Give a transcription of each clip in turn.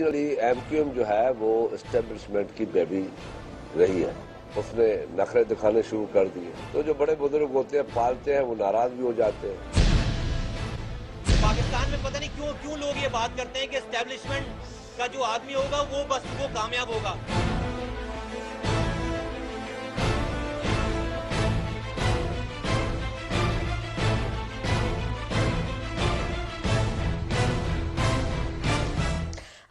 Originally MQM जो है वो एस्टेब्लिशमेंट की बेबी रही है। उसने नखरे दिखाने शुरू कर दिए तो जो बड़े बुजुर्ग होते हैं पालते हैं वो नाराज भी हो जाते हैं। पाकिस्तान में पता नहीं क्यों लोग ये बात करते हैं कि एस्टेब्लिशमेंट का जो आदमी होगा वो बस वो कामयाब होगा।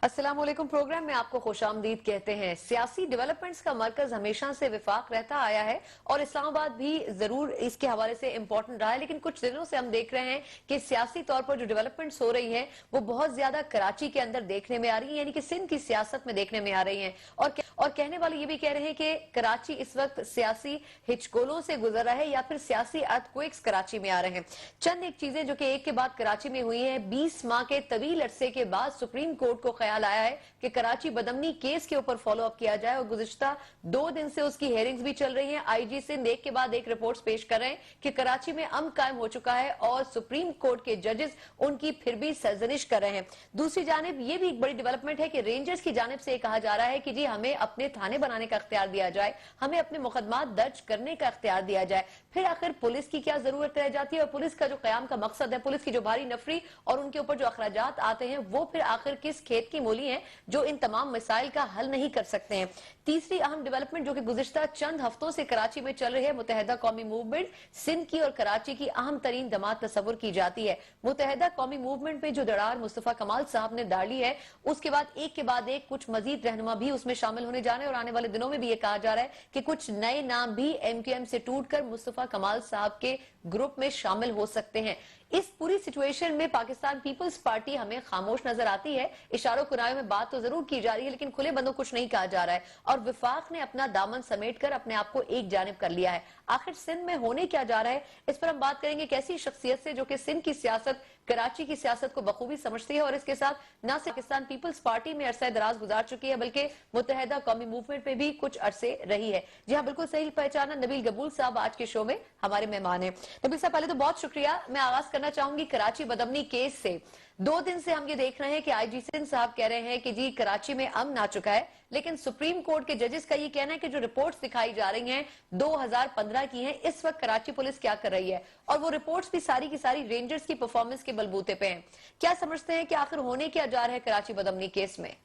अस्सलामुअलैकुम। प्रोग्राम में आपको खुशामदीद कहते हैं। सियासी डेवलपमेंट्स का मरकज हमेशा से विफाक रहता आया है और इस्लामाबाद भी जरूर इसके हवाले से इम्पोर्टेंट रहा है, लेकिन कुछ दिनों से हम देख रहे हैं कि सियासी तौर पर जो डेवलपमेंट्स हो रही हैं वो बहुत ज्यादा कराची के अंदर देखने में आ रही है, यानी कि सिंध की सियासत में देखने में आ रही है। और कहने वाले ये भी कह रहे हैं कि कराची इस वक्त सियासी हिचकोलों से गुजर रहा है या फिर सियासी अर्थक्वेक्स कराची में आ रहे हैं। चंद एक चीजें जो कि एक के बाद कराची में हुई है। 20 माह के तवील अरसे के बाद सुप्रीम कोर्ट को ख्याल आया है कि कराची बदमनी केस के ऊपर फॉलो अप किया जाए और गुज़िश्ता 2 दिन से उसकी हेयरिंग्स भी चल रही हैं। आईजी सिंध एक के बाद एक रिपोर्ट्स पेश कर रहे हैं कि कराची में अमन कायम हो चुका है और सुप्रीम कोर्ट के जजेस उनकी फिर भी सरजनिश कर रहे हैं। दूसरी जानिब ये भी एक बड़ी डेवलपमेंट है कि रेंजर्स की जानिब से कहा जा रहा है कि जी हमें अपने थाने बनाने का इख्तियार दिया जाए, हमें अपने मुकदमा दर्ज करने का इख्तियार दिया जाए। फिर आखिर पुलिस की क्या जरूरत रह जाती है और पुलिस का जो कयाम का मकसद है, पुलिस की जो भारी नफरी और उनके ऊपर जो अखराजात आते हैं वो फिर आखिर किस खेत की मूली है जो इन तमाम मसाइल का हल नहीं कर सकते हैं। तीसरी अहम डेवलपमेंट जो कि गुज़िश्ता चंद हफ्तों से कराची में चल रही है, मुत्तहिदा कौमी मूवमेंट सिंध की और कराची की अहम तरीन दमात तस्वुर की जाती है। मुत्तहिदा कौमी मूवमेंट में जो दरार मुस्तफा कमाल साहब ने डाली है उसके बाद एक के बाद एक कुछ मजीद रहनुमा भी उसमें शामिल होने जा रहे हैं और आने वाले दिनों में भी ये कहा जा रहा है कि कुछ नए नाम भी एमक्यूएम से टूटकर मुस्तफा कमाल साहब के ग्रुप में शामिल हो सकते हैं। इस पूरी सिचुएशन में पाकिस्तान पीपल्स पार्टी हमें खामोश नजर आती है। इशारों कुनायों में बात तो जरूर की जा रही है लेकिन खुले बंदों कुछ नहीं कहा जा रहा है और विफाक ने अपना दामन समेटकर अपने आप को एक जानिब कर लिया है। आखिर सिंध में होने क्या जा रहा है, इस पर हम बात करेंगे एक ऐसी शख्सियत से जो कि सिंध की सियासत, कराची की सियासत को बखूबी समझती है और इसके साथ न सिर्फ पाकिस्तान पीपल्स पार्टी में अरसा दराज गुजार चुकी है बल्कि मुत्तहिदा कौमी मूवमेंट में भी कुछ अरसे रही है। जी हाँ, बिल्कुल सही पहचाना। नबील गबूल साहब आज के शो में हमारे मेहमान है। नबील साहब, पहले तो बहुत शुक्रिया। मैं आगाज करना चाहूंगी कराची बदमनी केस से। 2 दिन से हम ये देख रहे हैं कि आईजी सिंध साहब कह रहे हैं कि जी कराची में अमन आ चुका है, लेकिन सुप्रीम कोर्ट के जजेस का ये कहना है कि जो रिपोर्ट्स दिखाई जा रही हैं 2015 की हैं। इस वक्त कराची पुलिस क्या कर रही है और वो रिपोर्ट्स भी सारी की सारी रेंजर्स की परफॉर्मेंस के बलबूते पे हैं। क्या समझते हैं कि आखिर होने क्या जा रहा है कराची बदमनी केस में?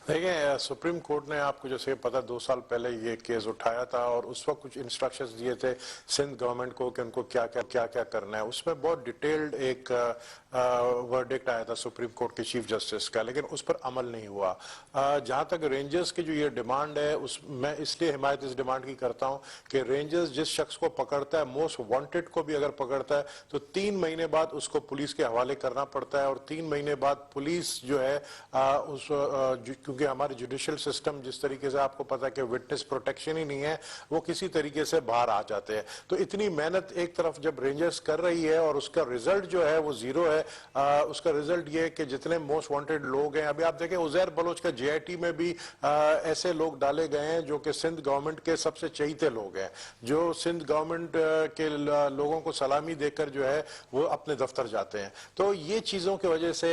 देखिए, सुप्रीम कोर्ट ने आपको जैसे पता 2 साल पहले ये केस उठाया था और उस वक्त कुछ इंस्ट्रक्शंस दिए थे सिंध गवर्नमेंट को कि उनको क्या क्या करना है। उसमें बहुत डिटेल्ड एक वर्डिक्ट आया था सुप्रीम कोर्ट के चीफ जस्टिस का, लेकिन उस पर अमल नहीं हुआ। जहां तक रेंजर्स की जो ये डिमांड है उस मैं इसलिए हिमायत इस डिमांड की करता हूं कि रेंजर्स जिस शख्स को पकड़ता है, मोस्ट वांटेड को भी अगर पकड़ता है तो 3 महीने बाद उसको पुलिस के हवाले करना पड़ता है और 3 महीने बाद पुलिस जो है क्योंकि हमारे जुडिशियल सिस्टम जिस तरीके से आपको पता है कि विटनेस प्रोटेक्शन ही नहीं है, वो किसी तरीके से बाहर आ जाते हैं। तो इतनी मेहनत एक तरफ जब रेंजर्स कर रही है और उसका रिजल्ट जो है वो 0 है। उसका रिजल्ट ये है कि जितने मोस्ट वांटेड लोग हैं, अभी आप देखें उजैर बलोच का जेआईटी में भी ऐसे लोग डाले गए हैं जो कि सिंध गवर्नमेंट के सबसे चहीते लोग हैं, जो सिंध गवर्नमेंट के लोगों को सलामी देकर जो है वो अपने दफ्तर जाते हैं। तो ये चीजों की वजह से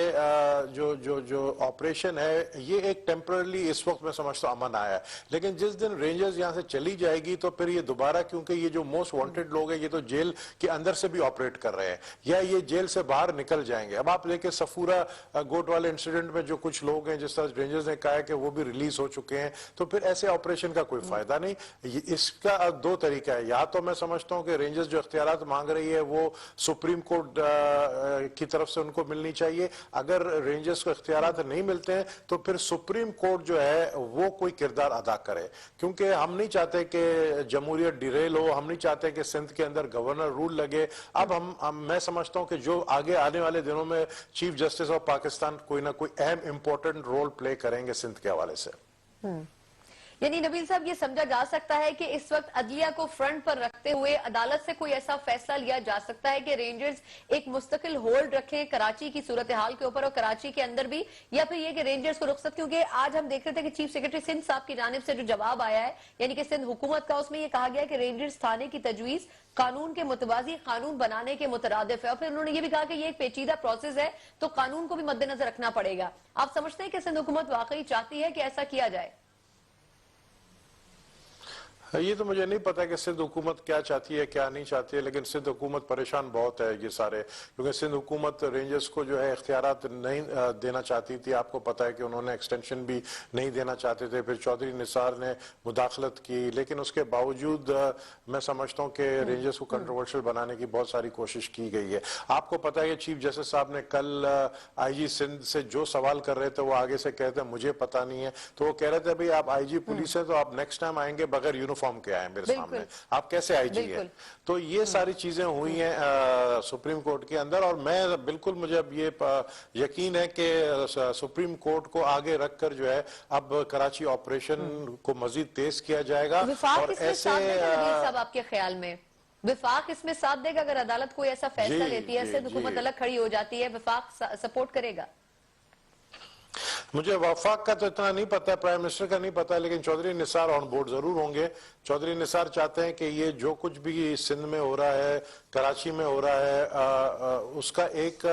जो ऑपरेशन है ये एक टेम्पररी इस वक्त मैं समझता हूं अमन आया है, लेकिन जिस दिन रेंजर्स यहां से चली जाएगी तो फिर ये दोबारा, क्योंकि ये जो मोस्ट वांटेड लोग हैं ये तो जेल के अंदर से भी ऑपरेट कर रहे हैं या ये जेल से बाहर निकल जाएंगे। अब आप देखिए सफूरा गोट वाले इंसिडेंट में जो कुछ लोग हैं, जिस तरह रेंजर्स ने कहा है कि वो भी रिलीज हो चुके हैं, तो फिर ऐसे ऑपरेशन का कोई फायदा नहीं। इसका 2 तरीका है, या तो मैं समझता हूं कि रेंजर्स जो इख्तियारात मांग रही है वो सुप्रीम कोर्ट की तरफ से उनको मिलनी चाहिए। अगर रेंजर्स को इख्तियारात नहीं मिलते हैं तो फिर सुप्रीम कोर्ट जो है वो कोई किरदार अदा करे, क्योंकि हम नहीं चाहते कि जमहूरियत डिरेल हो, हम नहीं चाहते कि सिंध के अंदर गवर्नर रूल लगे। अब मैं समझता हूं कि जो आगे आने वाले दिनों में चीफ जस्टिस ऑफ पाकिस्तान कोई ना कोई अहम इंपॉर्टेंट रोल प्ले करेंगे सिंध के हवाले से। यानी नबील साहब ये समझा जा सकता है कि इस वक्त अदलिया को फ्रंट पर रखते हुए अदालत से कोई ऐसा फैसला लिया जा सकता है कि रेंजर्स एक मुस्तकिल होल्ड रखें कराची की सूरत हाल के ऊपर और कराची के अंदर भी, या फिर ये कि रेंजर्स को रुख्सत, क्योंकि आज हम देख रहे थे कि चीफ सेक्रेटरी सिंध साहब की जानिब से जो जवाब आया है यानी कि सिंध हुकूमत का, उसमें यह कहा गया कि रेंजर्स थाने की तजवीज कानून के मुतवाजी कानून बनाने के मुतरादिफ है, और फिर उन्होंने ये भी कहा कि ये एक पेचीदा प्रोसेस है तो कानून को भी मद्देनजर रखना पड़ेगा। आप समझते हैं कि सिंध हुकूमत वाकई चाहती है कि ऐसा किया जाए? ये तो मुझे नहीं पता कि सिंध हुकूमत क्या चाहती है क्या नहीं चाहती है, लेकिन सिंध हुकूमत परेशान बहुत है ये सारे, क्योंकि सिंध हुकूमत रेंजर्स को जो है इख्तियारात नहीं देना चाहती थी। आपको पता है कि उन्होंने एक्सटेंशन भी नहीं देना चाहते थे, फिर चौधरी निसार ने मुदाखलत की, लेकिन उसके बावजूद मैं समझता हूँ कि रेंजर्स को कंट्रोवर्शियल बनाने की बहुत सारी कोशिश की गई है। आपको पता है कि चीफ जस्टिस साहब ने कल IG सिंध से जो सवाल कर रहे थे वो आगे से कहते हैं मुझे पता नहीं है, तो वो कह रहे थे भाई आप IG पुलिस है तो आप नेक्स्ट टाइम आएंगे बगैर यूनिफॉर्म के आए मेरे सामने, आप कैसे IG है? तो ये सारी चीजें हुई हैं सुप्रीम कोर्ट के अंदर, और मैं बिल्कुल, मुझे अब ये यकीन है कि सुप्रीम कोर्ट को आगे रखकर जो है अब कराची ऑपरेशन को मजीद तेज किया जाएगा। और ऐसे साहब आपके ख्याल में विफाक इसमें साथ देगा अगर अदालत कोई ऐसा फैसला लेती है, सिंध हुकूमत अलग खड़ी हो जाती है, विफाक सपोर्ट करेगा? मुझे वफाक का तो इतना नहीं पता, प्राइम मिनिस्टर का नहीं पता, लेकिन चौधरी निसार ऑन बोर्ड जरूर होंगे। चौधरी निसार चाहते हैं कि ये जो कुछ भी सिंध में हो रहा है, कराची में हो रहा है, उसका एक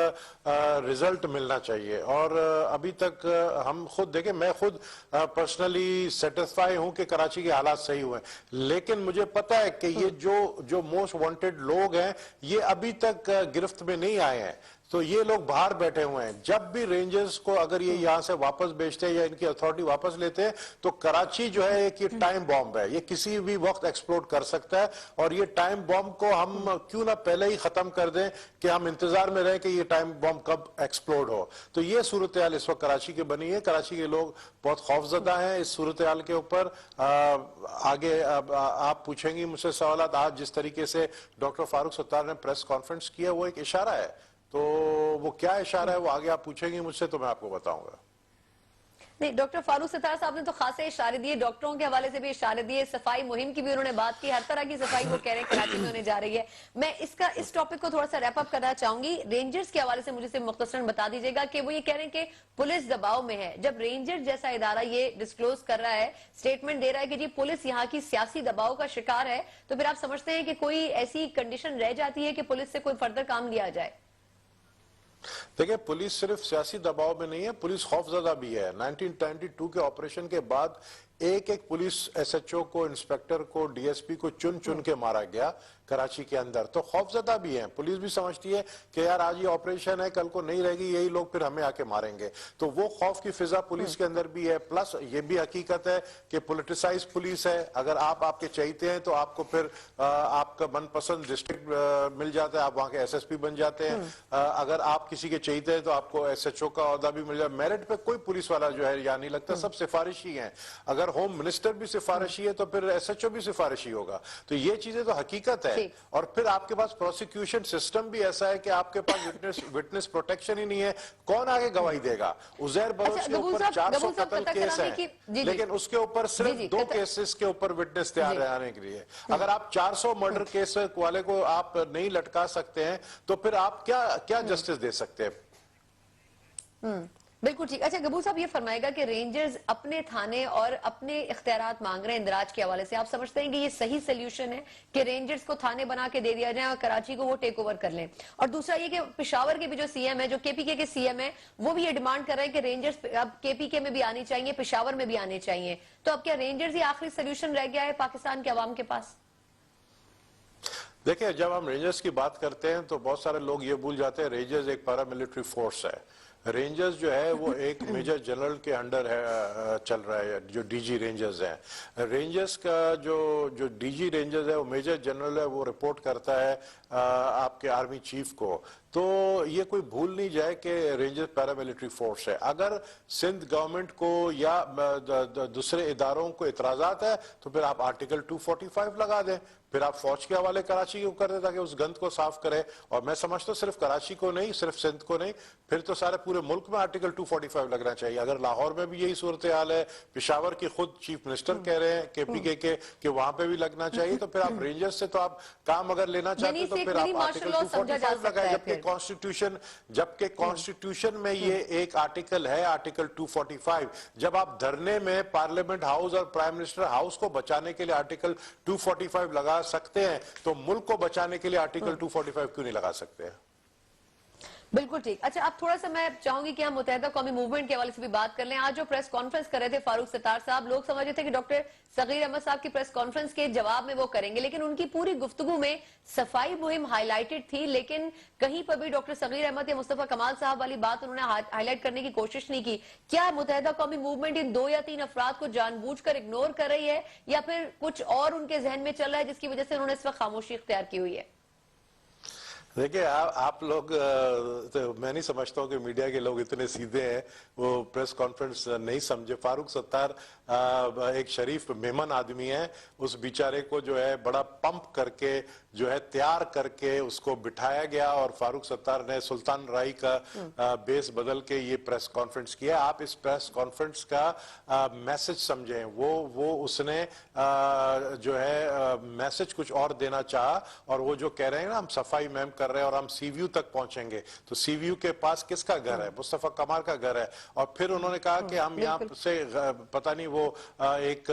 रिजल्ट मिलना चाहिए। और अभी तक हम खुद देखें, मैं खुद पर्सनली सेटिस्फाई हूं कि कराची के हालात सही हुए, लेकिन मुझे पता है कि ये जो मोस्ट वांटेड लोग हैं ये अभी तक गिरफ्त में नहीं आए हैं, तो ये लोग बाहर बैठे हुए हैं। जब भी रेंजर्स को अगर ये यहाँ से वापस भेजते हैं या इनकी अथॉरिटी वापस लेते हैं तो कराची जो है एक ये टाइम बॉम्ब है, ये किसी भी वक्त एक्सप्लोड कर सकता है, और ये टाइम बॉम्ब को हम क्यों ना पहले ही खत्म कर दें कि हम इंतजार में रहे कि ये टाइम बॉम्ब कब एक्सप्लोड हो। तो ये सूरत हाल इस वक्त कराची की बनी है। कराची के लोग बहुत खौफजदा हैं इस सूरत हाल के ऊपर। आगे आप पूछेंगी मुझसे सवाल, आज जिस तरीके से डॉक्टर फारूक सत्तार ने प्रेस कॉन्फ्रेंस किया वो एक इशारा है, तो वो क्या इशारा है वो आगे आप पूछेंगे मुझसे तो मैं आपको बताऊंगा। नहीं, डॉक्टर फारूक सत्तार साहब ने तो खासे इशारे दिए, डॉक्टरों के हवाले से भी इशारे दिए, सफाई मुहिम की भी उन्होंने बात की, हर तरह की सफाई वो कह रहे हैं कराची में होने जा रही है। मैं इस टॉपिक को थोड़ा सा रैप अप करना चाहूंगी। रेंजर्स के हवाले से मुझे सिर्फ मुख्तसरन बता दीजिएगा कि वो ये कह रहे हैं कि पुलिस दबाव में है। जब रेंजर जैसा इदारा ये डिस्क्लोज कर रहा है, स्टेटमेंट दे रहा है कि जी पुलिस यहाँ की सियासी दबाव का शिकार है, तो फिर आप समझते हैं कि कोई ऐसी कंडीशन रह जाती है कि पुलिस से कोई फर्दर काम लिया जाए? देखिए, पुलिस सिर्फ सियासी दबाव में नहीं है, पुलिस खौफजदा भी है। 1992 के ऑपरेशन के बाद एक एक पुलिस SHO को, इंस्पेक्टर को, DSP को चुन चुन के मारा गया कराची के अंदर, तो खौफजदा भी है। पुलिस भी समझती है कि यार आज ये ऑपरेशन है, कल को नहीं रहेगी, यही लोग फिर हमें आके मारेंगे, तो वो खौफ की फिजा पुलिस के अंदर भी है। प्लस ये भी हकीकत है कि पोलिटिसाइज पुलिस है। अगर आप आपके चाहते हैं तो आपको फिर आपका मनपसंद डिस्ट्रिक्ट मिल जाता है, आप वहां के SSP बन जाते हैं। अगर आप किसी के चाहते हैं तो आपको SHO का ओहदा भी मिल जाए। मेरिट पे कोई पुलिस वाला जो है यहाँ नहीं लगता, सब सिफारिशी है। अगर होम मिनिस्टर भी सिफारिशी है तो फिर SHO भी सिफारिशी होगा। तो ये चीजें तो हकीकत है। और फिर आपके पास प्रोसिक्यूशन सिस्टम भी ऐसा है कि आपके पास विटनेस प्रोटेक्शन ही नहीं है। कौन आगे गवाही देगा? उजैर बलोच के ऊपर 400 कत्ल केस है, लेकिन उसके ऊपर सिर्फ 2 केसेस के ऊपर विटनेस तैयार आने के लिए। अगर आप 400 मर्डर केस वाले को आप नहीं लटका सकते हैं तो फिर आप क्या जस्टिस दे सकते हैं? बिल्कुल ठीक। अच्छा गबूर साहब, ये फरमाएगा कि रेंजर्स अपने थाने और अपने इख्तियारात मांग रहे हैं इंदराज के हवाले से, आप समझते हैं कि ये सही सोल्यूशन है कि रेंजर्स को थाने बना के दे दिया जाए और कराची को वो टेक ओवर कर लें? और दूसरा ये कि पेशावर के भी जो CM है, जो KPK के CM है, वो भी ये डिमांड कर रहे हैं कि रेंजर्स अब KPK में भी आनी चाहिए, पेशावर में भी आने चाहिए। तो अब क्या रेंजर्स ही आखिरी सोल्यूशन रह गया है पाकिस्तान के अवाम के पास? देखिए, जब हम रेंजर्स की बात करते हैं तो बहुत सारे लोग ये भूल जाते हैं रेंजर्स एक पैरामिलिट्री फोर्स है। रेंजर्स जो है वो एक मेजर जनरल के अंडर है, चल रहा है, जो DG रेंजर्स हैं। रेंजर्स का जो DG रेंजर्स है वो मेजर जनरल है, वो रिपोर्ट करता है आपके आर्मी चीफ को। तो ये कोई भूल नहीं जाए कि रेंजर्स पैरामिलिट्री फोर्स है। अगर सिंध गवर्नमेंट को या दूसरे इदारों को इतराजात है तो फिर आप आर्टिकल 245 लगा दें, फिर आप फौज के हवाले कराची को कर दें ताकि उस गंद को साफ करे। और मैं समझता हूं सिर्फ कराची को नहीं, सिर्फ सिंध को नहीं, फिर तो सारे पूरे मुल्क में आर्टिकल 245 लगना चाहिए। अगर लाहौर में भी यही सूरत हाल है, पेशावर की खुद चीफ मिनिस्टर कह रहे हैं केपीके के कि वहां पे भी लगना चाहिए, तो फिर आप रेंजर्स से तो आप काम अगर लेना चाहते हैं तो फिर आप आर्टिकल 245 लगाए। जबकि कॉन्स्टिट्यूशन में ये एक आर्टिकल है, आर्टिकल 245, जब आप धरने में पार्लियामेंट हाउस और प्राइम मिनिस्टर हाउस को बचाने के लिए आर्टिकल 245 लगा सकते हैं, तो मुल्क को बचाने के लिए आर्टिकल 245 क्यों नहीं लगा सकते हैं? बिल्कुल ठीक। अच्छा, अब थोड़ा सा मैं चाहूंगी कि हम मुत्तहिदा कौमी मूवमेंट के हवाले से भी बात कर लें। आज जो प्रेस कॉन्फ्रेंस कर रहे थे फारूक सत्तार साहब, लोग समझ रहे थे कि डॉक्टर सगीर अहमद साहब की प्रेस कॉन्फ्रेंस के जवाब में वो करेंगे, लेकिन उनकी पूरी गुफ्तगू में सफाई मुहिम हाईलाइटेड थी, लेकिन कहीं पर भी डॉक्टर सगीर अहमद या मुस्तफा कमाल साहब वाली बात उन्होंने हाईलाइट करने की कोशिश नहीं की। क्या मुत्तहिदा कौमी मूवमेंट इन 2 या 3 अफराद को जानबूझकर इग्नोर कर रही है, या फिर कुछ और उनके जहन में चल रहा है जिसकी वजह से उन्होंने इस वक्त खामोशी इख्तियार की हुई है? देखिए, आप लोग, तो मैं नहीं समझता हूँ कि मीडिया के लोग इतने सीधे हैं, वो प्रेस कॉन्फ्रेंस नहीं समझे। फारूक सत्तार एक शरीफ मेमन आदमी है, उस बेचारे को जो है बड़ा पंप करके जो है तैयार करके उसको बिठाया गया, और फारूक सत्तार ने सुल्तान राई का बेस बदल के ये प्रेस कॉन्फ्रेंस किया। आप इस प्रेस कॉन्फ्रेंस का मैसेज समझें, वो उसने जो है मैसेज कुछ और देना चाहा, और वो जो कह रहे हैं ना हम सफाई मैम कर रहे हैं और हम सीव्यू तक पहुंचेंगे, तो सीव्यू के पास किसका घर है? मुस्तफा कमाल का घर है। और फिर उन्होंने कहा कि हम यहाँ से पता नहीं वो एक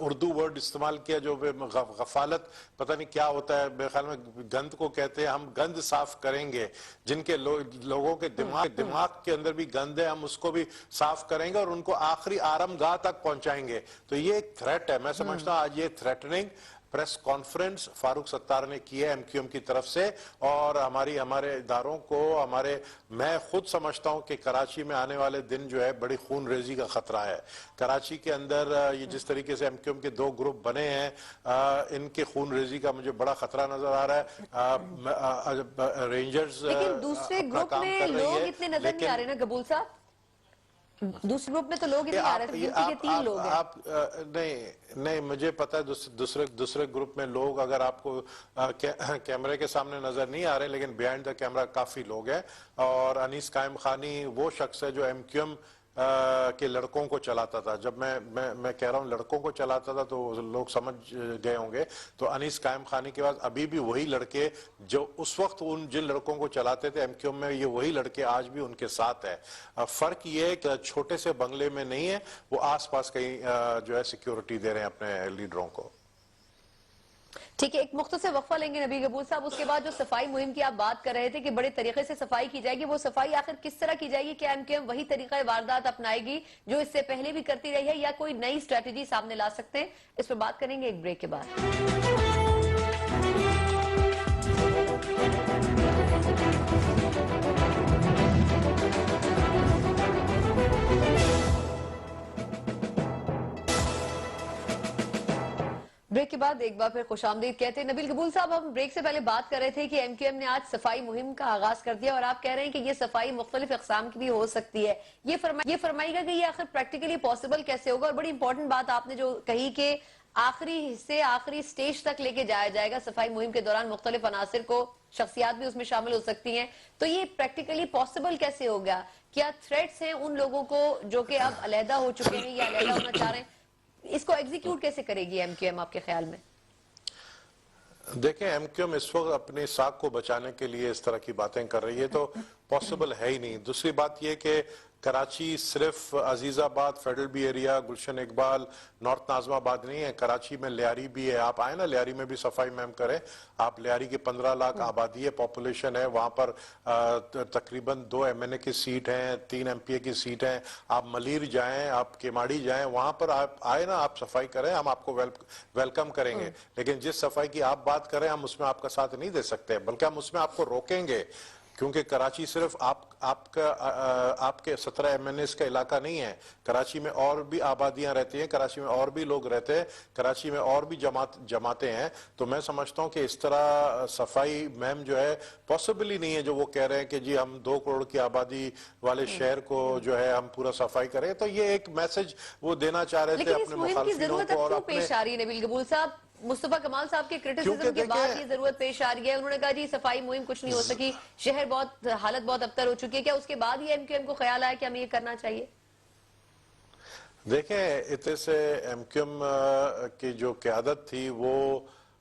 उर्दू वर्ड इस्तेमाल किया जो गफालत पता नहीं क्या होता है, मेरे ख्याल में गंद को कहते हैं, हम गंद साफ करेंगे। जिनके लोगों के दिमाग के अंदर भी गंद है, हम उसको भी साफ करेंगे और उनको आखिरी आरामगाह तक पहुंचाएंगे। तो ये एक थ्रेट है। मैं समझता हूं आज ये threatening press conference Farooq Sattar ने की है एमक्यूएम की तरफ से, और हमारे इदारों को मैं खुद समझता हूं कि कराची में आने वाले दिन जो है बड़ी खून रेजी का खतरा है। कराची के अंदर ये जिस तरीके से एमक्यूएम के 2 ग्रुप बने हैं, इनके खून रेजी का मुझे बड़ा खतरा नजर आ रहा है। रेंजर्स लेकिन दूसरे ग्रुप में लोग इतने नजर नहीं आ रहे ना कबूल साहब, दूसरे ग्रुप में तो लोग नहीं आ रहे थे, गिनती के 3 लोग हैं। नहीं मुझे पता है दूसरे ग्रुप में लोग अगर आपको कैमरे के सामने नजर नहीं आ रहे, लेकिन बिहाइंड द कैमरा काफी लोग हैं। और अनीस कायम खानी वो शख्स है जो एमक्यूएम के लड़कों को चलाता था। जब मैं कह रहा हूं लड़कों को चलाता था तो लोग समझ गए होंगे, तो अनीस कायम खानी के बाद अभी भी वही लड़के जो उस वक्त जिन लड़कों को चलाते थे एमक्यूएम में, ये वही लड़के आज भी उनके साथ है। फर्क ये है कि छोटे से बंगले में नहीं है, वो आसपास कहीं जो है सिक्योरिटी दे रहे हैं अपने लीडरों को। ठीक है, एक मुख्तसर वक्फा लेंगे नबी कपूर साहब, उसके बाद जो सफाई मुहिम की आप बात कर रहे थे कि बड़े तरीके से सफाई की जाएगी, वो सफाई आखिर किस तरह की जाएगी? क्या एमक्यूएम वही तरीका वारदात अपनाएगी जो इससे पहले भी करती रही है, या कोई नई स्ट्रेटेजी सामने ला सकते हैं? इस पर बात करेंगे एक ब्रेक के बाद। ब्रेक के बाद एक बार फिर खुशामदीद कहते हैं। नबील कबूल साहब, हम ब्रेक से पहले बात कर रहे थे कि एमक्यूएम ने आज सफाई मुहिम का आगाज कर दिया, और आप कह रहे हैं कि ये सफाई मुख्तलिफ अक़साम की भी हो सकती है। ये फरमाइएगा कि ये आखिर प्रैक्टिकली पॉसिबल कैसे होगा? और बड़ी इंपॉर्टेंट बात आपने जो कही कि आखिरी हिस्से, आखिरी स्टेज तक लेके जाया जाएगा सफाई मुहिम के दौरान, मुख्तलिफ अनासिर को, शख्सियात भी उसमें शामिल हो सकती हैं, तो ये प्रैक्टिकली पॉसिबल कैसे होगा? क्या थ्रेट्स हैं उन लोगों को जो कि अब अलहदा हो चुके हैं या अलहदा होना चाह रहे हैं? इसको एग्जीक्यूट कैसे करेगी एमक्यूएम आपके ख्याल में? देखें, एमक्यूएम इस वक्त अपने साख को बचाने के लिए इस तरह की बातें कर रही है, तो पॉसिबल है ही नहीं। दूसरी बात यह कि कराची सिर्फ अजीजाबाद, फेडरल बी एरिया, गुलशन इकबाल, नॉर्थ नाजमाबाद नहीं है, कराची में लियारी भी है। आप आए ना, लियारी में भी सफाई मैम करें। आप लियारी की 15 लाख आबादी है, पॉपुलेशन है, वहां पर तकरीबन 2 एमएनए की सीट हैं, 3 एमपीए की सीट हैं। आप मलीर जाएं, आप केमाड़ी जाएं, वहां पर आप आए ना, आप सफाई करें, हम आपको वेलकम करेंगे। लेकिन जिस सफाई की आप बात करें, हम उसमें आपका साथ नहीं दे सकते, बल्कि हम उसमें आपको रोकेंगे। क्योंकि कराची सिर्फ आपके 17 MNAs का इलाका नहीं है। कराची में और भी आबादियां रहती हैं, कराची में और भी लोग रहते हैं, कराची में और भी जमातें हैं। तो मैं समझता हूं कि इस तरह सफाई मुहिम जो है पॉसिबल ही नहीं है, जो वो कह रहे हैं कि जी हम 2 करोड़ की आबादी वाले शहर को जो है हम पूरा सफाई करें। तो ये एक मैसेज वो देना चाह रहे थे अपने मुखालफिनों को। और अपने पेश आ रही है नबील कबूल साहब, मुस्तफा कमाल साहब के क्रिटिसिज्म के बाद ये जरूरत पेश आ रही है। उन्होंने कहा जी सफाई मुहिम कुछ नहीं हो सकी, शहर हालत बहुत अबतर हो चुकी है। क्या उसके बाद ही MQM को ख्याल आया कि हमें ये करना चाहिए? देखें, इतने से MQM की जो क़यादत थी वो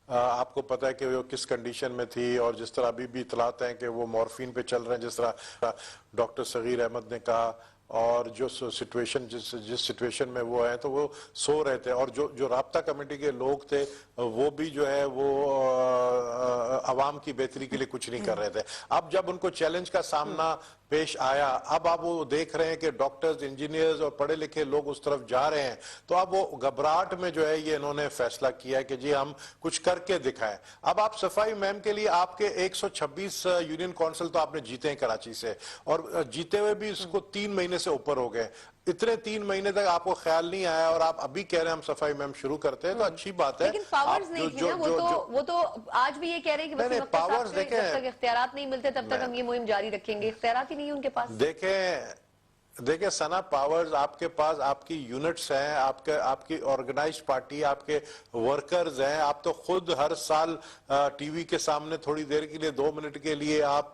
आपको पता है कि वो किस कंडीशन में थी, और जिस तरह अभी भी इतलात हैं कि वो मॉर्फिन पे चल रहे हैं, जिस तरह डॉक्टर सगीर अहमद ने कहा। और जो सिचुएशन जिस सिचुएशन में वो हैं तो वो सो रहे थे। और जो राब्ता कमेटी के लोग थे वो भी जो है वो अवाम की बेहतरी के लिए कुछ नहीं कर रहे थे। अब जब उनको चैलेंज का सामना पेश आया, अब आप वो देख रहे हैं कि डॉक्टर्स, इंजीनियर्स और पढ़े लिखे लोग उस तरफ जा रहे हैं, तो अब वो घबराहट में जो है ये इन्होंने फैसला किया है कि जी हम कुछ करके दिखाएं। अब आप सफाई मुहिम के लिए आपके 126 यूनियन काउंसिल तो आपने जीते हैं कराची से, और जीते हुए भी इसको 3 महीने से ऊपर हो गए। इतने 3 महीने तक आपको ख्याल नहीं आया और आप अभी कह रहे हैं हम सफाई मुहिम शुरू करते हैं, तो अच्छी बात है। लेकिन पावर्स नहीं थी ना, वो तो आज भी ये कह रहे हैं कि पावर्स जब तक इख्तियारात नहीं मिलते तब तक हम ये मुहिम जारी रखेंगे। इख्तियारात ही नहीं है उनके पास। देखें सना, पावर्स आपके पास, आपकी यूनिट्स हैं, आपकी ऑर्गेनाइज्ड पार्टी, आपके वर्कर्स हैं। आप तो खुद हर साल टीवी के सामने थोड़ी देर के लिए 2 मिनट के लिए आप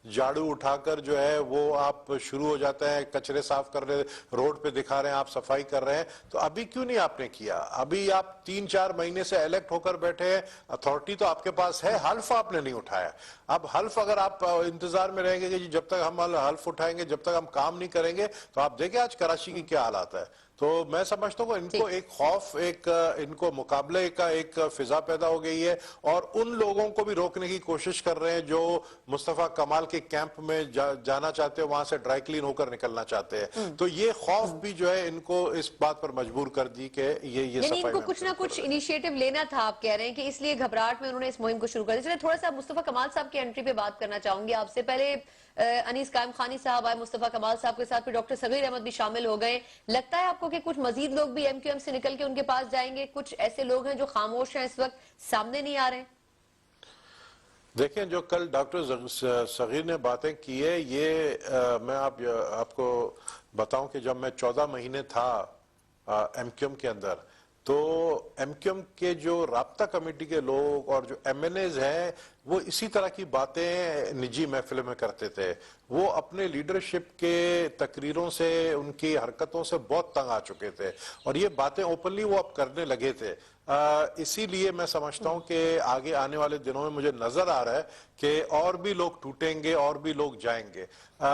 झाड़ू उठाकर जो है वो आप शुरू हो जाते हैं, कचरे साफ कर रहे, रोड पे दिखा रहे हैं, आप सफाई कर रहे हैं। तो अभी क्यों नहीं आपने किया? अभी आप 3-4 महीने से इलेक्ट होकर बैठे हैं, अथॉरिटी तो आपके पास है, हल्फ आपने नहीं उठाया। अब हल्फ अगर आप इंतजार में रहेंगे कि जब तक हम हल्फ उठाएंगे, जब तक हम काम नहीं करेंगे, तो आप देखें आज कराची की क्या हालात है। तो मैं समझता हूँ इनको एक खौफ, इनको मुकाबले का एक फिजा पैदा हो गई है, और उन लोगों को भी रोकने की कोशिश कर रहे हैं जो मुस्तफा कमाल के कैंप में जाना चाहते हैं, वहां से ड्राई क्लीन होकर निकलना चाहते हैं। तो ये खौफ भी जो है इनको इस बात पर मजबूर कर दी कि ये सफाई इनको कुछ ना कुछ इनिशिएटिव लेना था। आप कह रहे हैं कि इसलिए घबराहट में उन्होंने इस मुहिम को शुरू कर दिया। थोड़ा सा मुस्तफा कमाल साहब की एंट्री पे बात करना चाहूंगी आपसे। पहले अनीस कायम खानी साहब आए मुस्तफा कमाल साहब के साथ, फिर डॉक्टर सगीर अहमद भी शामिल हो गए। लगता है आपको कि कुछ मजीद लोग भी MQM से निकल के उनके पास जाएंगे? कुछ ऐसे लोग हैं जो खामोश हैं, इस वक्त सामने नहीं आ रहे? देखें, जो कल डॉक्टर सगीर ने बातें की है, ये मैं आपको बताऊं कि जब मैं 14 महीने था MQM के अंदर, तो MQM के जो राब्ता कमेटी के लोग और जो MNAs हैं वो इसी तरह की बातें निजी महफिलों में करते थे। वो अपने लीडरशिप के तकरीरों से, उनकी हरकतों से बहुत तंग आ चुके थे, और ये बातें ओपनली वो अब करने लगे थे। इसीलिए मैं समझता हूं कि आगे आने वाले दिनों में मुझे नजर आ रहा है कि और भी लोग टूटेंगे, और भी लोग जाएंगे।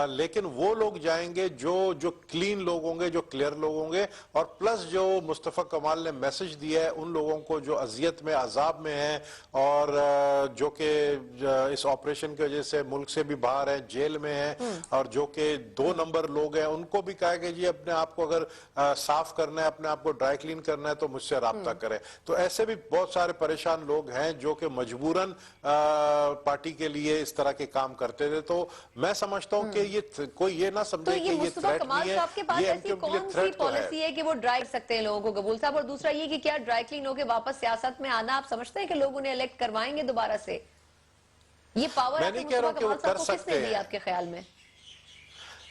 लेकिन वो लोग जाएंगे जो क्लीन लोग होंगे, जो क्लियर लोग होंगे, और प्लस जो मुस्तफा कमाल ने मैसेज दिया है उन लोगों को जो अजियत में, अजाब में हैं, और जो कि इस ऑपरेशन की वजह से मुल्क से भी बाहर हैं, जेल में हैं, और जो कि 2 नंबर लोग हैं, उनको भी कहा कि जी अपने आप को अगर साफ करना है, अपने आप को ड्राई क्लीन करना है, तो मुझसे राब्ता करें। तो ऐसे भी बहुत सारे परेशान लोग हैं जो कि मजबूरन पार्टी के लिए इस तरह के काम करते थे। तो मैं समझता हूं कि ये कोई ये ना समझे कि ये थ्रेट नहीं है, ये MQM के लिए थ्रेट तो है। पॉलिसी है कि वो ड्राई सकते हैं लोगों को, कबूल साहब? और दूसरा ये कि क्या ड्राई क्लीन होकर वापस सियासत में आना, आप समझते हैं कि लोग उन्हें इलेक्ट करवाएंगे दोबारा से? ये पावर मैं नहीं कह रहा हूं कि वो कर सकते हैं, आपके ख्याल में?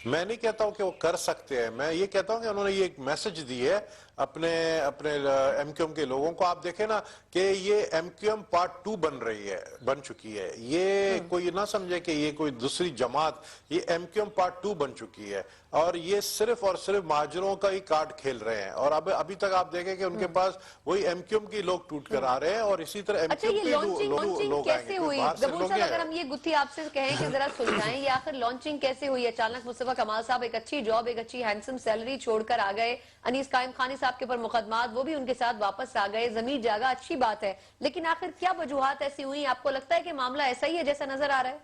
मैं नहीं कहता हूं कि वो कर सकते हैं, मैं ये कहता हूं कि उन्होंने ये एक मैसेज दी है अपने MQM के लोगों को। आप देखें ना कि ये MQM पार्ट 2 बन चुकी है। ये कोई ना समझे कि ये कोई दूसरी जमात, ये MQM पार्ट 2 बन चुकी है, और ये सिर्फ और सिर्फ महाजरों का ही कार्ड खेल रहे हैं। और अब अभी तक आप देखें कि उनके पास वही MQM के लोग टूट कर आ रहे हैं, और इसी तरह MQM के लोग कैसे हुई? अगर हम ये गुत्थी आपसे कहें कि जरा सुलझाएं, ये आखिर लॉन्चिंग कैसे हुई? अचानक मुस्तफा कमाल साहब एक अच्छी जॉब, एक अच्छी हैंडसम सैलरी छोड़कर आ गए, अनीस कायम खानी साहब के ऊपर मुकदमात, वो भी उनके साथ वापस आ गए, जमीर जागा, अच्छी बात है। लेकिन आखिर क्या वजूहात ऐसी हुई? आपको लगता है कि मामला ऐसा ही है जैसा नजर आ रहा है?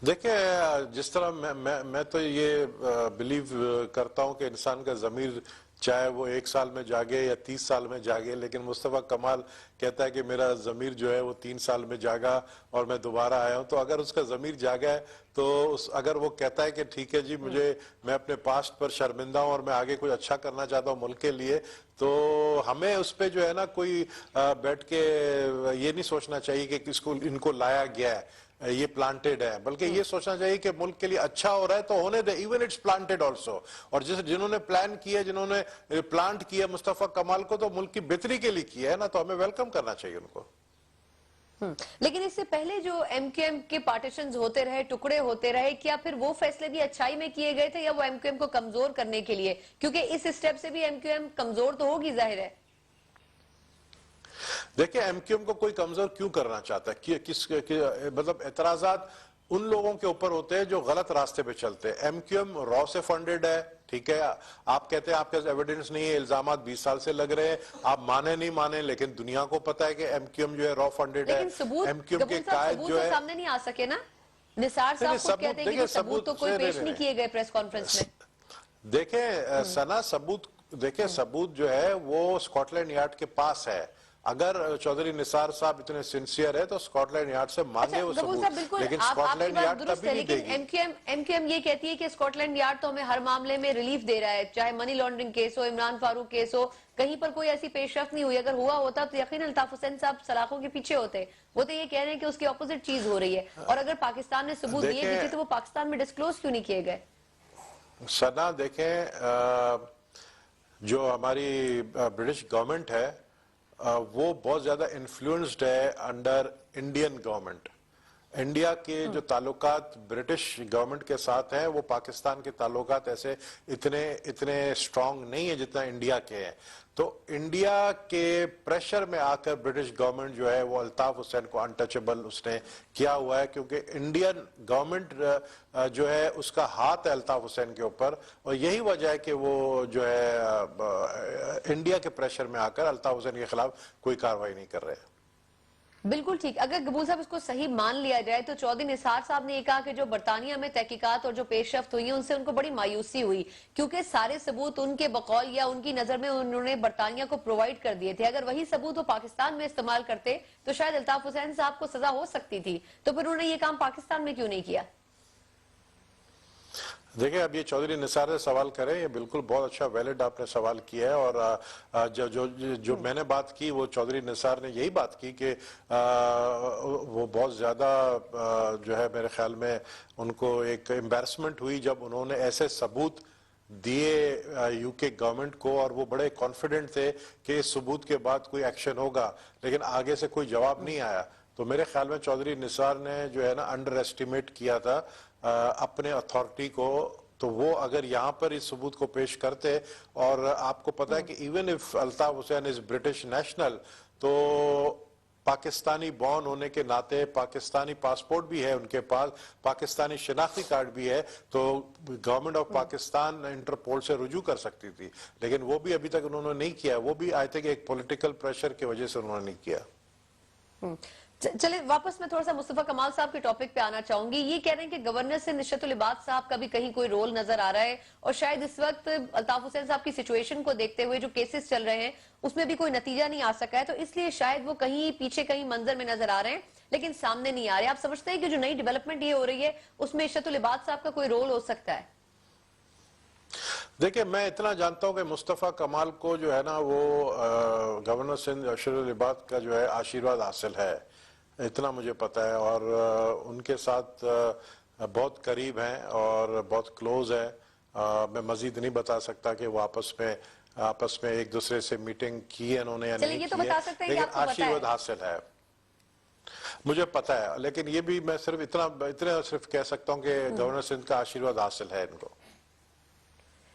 देखिए, जिस तरह मैं तो ये बिलीव करता हूं कि इंसान का ज़मीर चाहे वो 1 साल में जागे या 30 साल में जागे, लेकिन मुस्तफा कमाल कहता है कि मेरा जमीर जो है वो 3 साल में जागा और मैं दोबारा आया हूं। तो अगर उसका जमीर जागा है तो अगर वो कहता है कि ठीक है जी, मैं अपने पास्ट पर शर्मिंदा हूं और मैं आगे कुछ अच्छा करना चाहता हूं मुल्क के लिए, तो हमें उस पे जो है ना कोई बैठ के ये नहीं सोचना चाहिए कि किसको इनको लाया गया है, ये प्लांटेड है, बल्कि ये सोचना चाहिए कि मुल्क के लिए अच्छा हो रहा है तो होने दे, इवन इट्स प्लांटेड ऑल्सो। और जिन्होंने प्लान किया, जिन्होंने प्लांट किया मुस्तफा कमाल को, तो मुल्क की बेहतरी के लिए किया है ना, तो हमें वेलकम करना चाहिए उनको। लेकिन इससे पहले जो एमक्यूएम के पार्टीशंस होते रहे, टुकड़े होते रहे, क्या फिर वो फैसले भी अच्छाई में किए गए थे या वो एमक्यूएम को कमजोर करने के लिए? क्योंकि इस स्टेप से भी एमक्यूएम कमजोर तो होगी, जाहिर है। देखिए, एमक्यूएम को कोई कमजोर क्यों करना चाहता है? मतलब एतराजात उन लोगों के ऊपर होते हैं जो गलत रास्ते पे चलते हैं। एमक्यूएम रॉ से फंडेड है, ठीक है, आप कहते हैं आपके पास एविडेंस नहीं है, इल्जामात 20 साल से लग रहे हैं, आप माने नहीं माने, लेकिन दुनिया को पता है कि एमक्यूएम जो है रॉ फंडेड है। एमक्यूएम के कायद जो है सामने नहीं आ सके ना। निसार साहब को कहते हैं कि सबूत तो कोई पेश नहीं किए गए प्रेस कॉन्फ्रेंस में। देखें सना, सबूत जो है वो स्कॉटलैंड यार्ड के पास है। अगर चौधरी निसार साहब इतने सिंसियर है तो स्कॉटलैंड यार्ड से मांगे वो सबूत, लेकिन स्कॉटलैंड यार्ड कभी नहीं देगी। एमक्यूएम ये कहती है कि स्कॉटलैंड यार्ड तो हमें हर मामले में रिलीफ दे रहा है, चाहे मनी लॉन्ड्रिंग केस हो, इमरान फारूक केस हो, कहीं पर कोई ऐसी पेशरफ नहीं हुई। अगर हुआ होता तो यकीनन अल्ताफ हुसैन साहब सलाखों के पीछे होते। वो तो ये कह रहे हैं कि उसकी ऑपोजिट चीज हो रही है, और अगर पाकिस्तान ने सबूत दिए भी थे तो वो पाकिस्तान में डिस्क्लोज क्यों नहीं किए गए? सना, देखें, जो हमारी ब्रिटिश गवर्नमेंट है वो बहुत ज्यादा इन्फ्लुएंस्ड है अंडर इंडियन गवर्नमेंट। इंडिया के जो ताल्लुकात ब्रिटिश गवर्नमेंट के साथ हैं वो पाकिस्तान के ताल्लुकात ऐसे इतने स्ट्रांग नहीं है जितना इंडिया के हैं। तो इंडिया के प्रेशर में आकर ब्रिटिश गवर्नमेंट जो है वो अल्ताफ हुसैन को अनटचेबल उसने किया हुआ है, क्योंकि इंडियन गवर्नमेंट जो है उसका हाथ है अल्ताफ हुसैन के ऊपर, और यही वजह है कि वो जो है इंडिया के प्रेशर में आकर अल्ताफ हुसैन के खिलाफ कोई कार्रवाई नहीं कर रहे। बिल्कुल ठीक। अगर गबूल साहब इसको सही मान लिया जाए तो चौधरी निसार साहब ने ये कहा कि जो बरतानिया में तहकीकात और जो पेशरफ्त हुई है उनसे उनको बड़ी मायूसी हुई, क्योंकि सारे सबूत उनके बकौल या उनकी नजर में उन्होंने बरतानिया को प्रोवाइड कर दिए थे। अगर वही सबूत वो पाकिस्तान में इस्तेमाल करते तो शायद अल्ताफ हुसैन साहब को सजा हो सकती थी, तो फिर उन्होंने ये काम पाकिस्तान में क्यों नहीं किया? देखिए, अब ये चौधरी निसार से सवाल करें, ये बिल्कुल बहुत अच्छा वैलिड आपने सवाल किया है। और जो मैंने बात की वो चौधरी निसार ने यही बात की कि वो बहुत ज्यादा जो है मेरे ख्याल में उनको एक एम्बैरसमेंट हुई जब उन्होंने ऐसे सबूत दिए यूके गवर्नमेंट को, और वो बड़े कॉन्फिडेंट थे कि इस सबूत के बाद कोई एक्शन होगा, लेकिन आगे से कोई जवाब नहीं आया। तो मेरे ख्याल में चौधरी निसार ने जो है ना अंडर एस्टिमेट किया था अपने अथॉरिटी को। तो वो अगर यहाँ पर इस सबूत को पेश करते, और आपको पता है कि even if Altaf Hussain is British national, तो पाकिस्तानी बॉर्न होने के नाते पाकिस्तानी पासपोर्ट भी है उनके पास, पाकिस्तानी शिनाख्ती कार्ड भी है, तो गवर्नमेंट ऑफ पाकिस्तान इंटरपोल से रुजू कर सकती थी, लेकिन वो भी अभी तक उन्होंने नहीं किया। वो भी आई थिंक एक पॉलिटिकल प्रेशर की वजह से उन्होंने नहीं किया। चले वापस मैं थोड़ा सा मुस्तफा कमाल साहब के टॉपिक पे आना चाहूंगी। ये कह रहे हैं कि गवर्नर से निशतुल इबाद साहब का भी कहीं कोई रोल नजर आ रहा है, और शायद इस वक्त अल्ताफ हुसैन साहब की सिचुएशन को देखते हुए जो केसेस चल रहे हैं उसमें भी कोई नतीजा नहीं आ सका है, तो इसलिए शायद वो कहीं पीछे कहीं मंजर में नजर आ रहे हैं लेकिन सामने नहीं आ रहे। आप समझते हैं कि जो नई डेवलपमेंट ये हो रही है उसमें निशतुल इबाद साहब का कोई रोल हो सकता है? देखिए, मैं इतना जानता हूं कि मुस्तफा कमाल को जो है ना वो गवर्नर सिंध अशरुल इबाद का जो है आशीर्वाद हासिल है, इतना मुझे पता है, और उनके साथ बहुत करीब हैं और बहुत क्लोज है। मैं मजीद नहीं बता सकता कि वो आपस में एक दूसरे से मीटिंग की है उन्होंने या नहीं की है, लेकिन आशीर्वाद हासिल है मुझे पता है। लेकिन ये भी मैं सिर्फ इतना सिर्फ कह सकता हूँ कि गवर्नर सिंध का आशीर्वाद हासिल है इनको।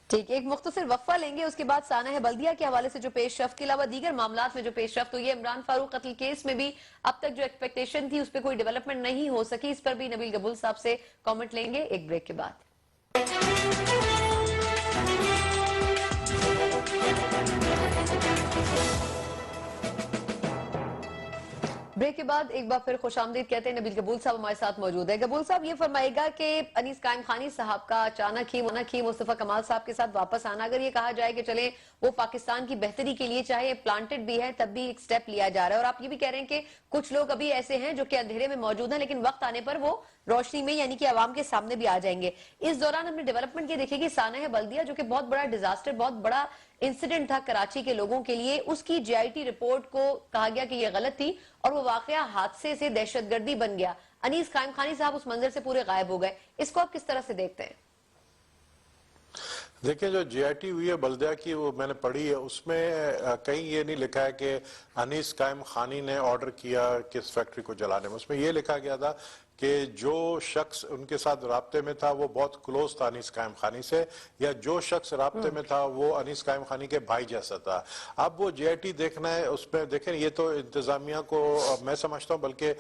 ठीक, एक मुख्तसर वक्फा लेंगे, उसके बाद साना है बल्दिया के हवाले से जो पेशरफ्त के अलावा दीगर मामलात में जो पेशरफ्त हुई है, इमरान फारूक कत्ल केस में भी अब तक जो एक्सपेक्टेशन थी उस पर कोई डेवलपमेंट नहीं हो सकी, इस पर भी नबील गबूल साहब से कमेंट लेंगे एक ब्रेक के बाद। ब्रेक के बाद एक बार फिर खुशामदीद कहते हैं, नबील गबूल साहब हमारे साथ मौजूद है। गबूल साहब, ये फरमाएगा कि अनीस कायम खानी साहब का अचानक ही मुस्तफा कमाल साहब के साथ वापस आना, अगर ये कहा जाए कि चले वो पाकिस्तान की बेहतरी के लिए, चाहे प्लांटेड भी है तब भी एक स्टेप लिया जा रहा है। और आप ये भी कह रहे हैं कि कुछ लोग अभी ऐसे हैं जो कि अंधेरे में मौजूद हैं, लेकिन वक्त आने पर वो रोशनी में यानी कि आवाम के सामने भी आ जाएंगे। इस दौरान हमने डेवलपमेंट ये देखी कि सानह बल्दिया, जो कि बहुत बड़ा डिजास्टर, बहुत बड़ा इंसिडेंट था कराची के लोगों के लिए, उसकी जीआईटी रिपोर्ट को कहा गया कि यह गलत थी और वो वाकया हादसे से दहशतगर्दी बन गया। अनीस कायम खानी साहब उस मंजर से पूरे गायब हो गए। इसको आप किस तरह से देखते हैं? देखिए, जो जीआईटी हुई है बल्दिया की, वो मैंने पढ़ी है, उसमें कहीं ये नहीं लिखा है कि अनीस कायम खानी ने ऑर्डर किया किस फैक्ट्री को जलाने में। उसमें ये लिखा गया था कि जो शख्स उनके साथ राब्ते में था वो बहुत क्लोज था अनीस कायम खानी से, या जो शख्स राब्ते में था वो अनीस कायम खानी के भाई जैसा था। अब वो जीआईटी देखना है, उसमें देखें, ये तो इंतजामिया को मैं समझता हूँ, बल्कि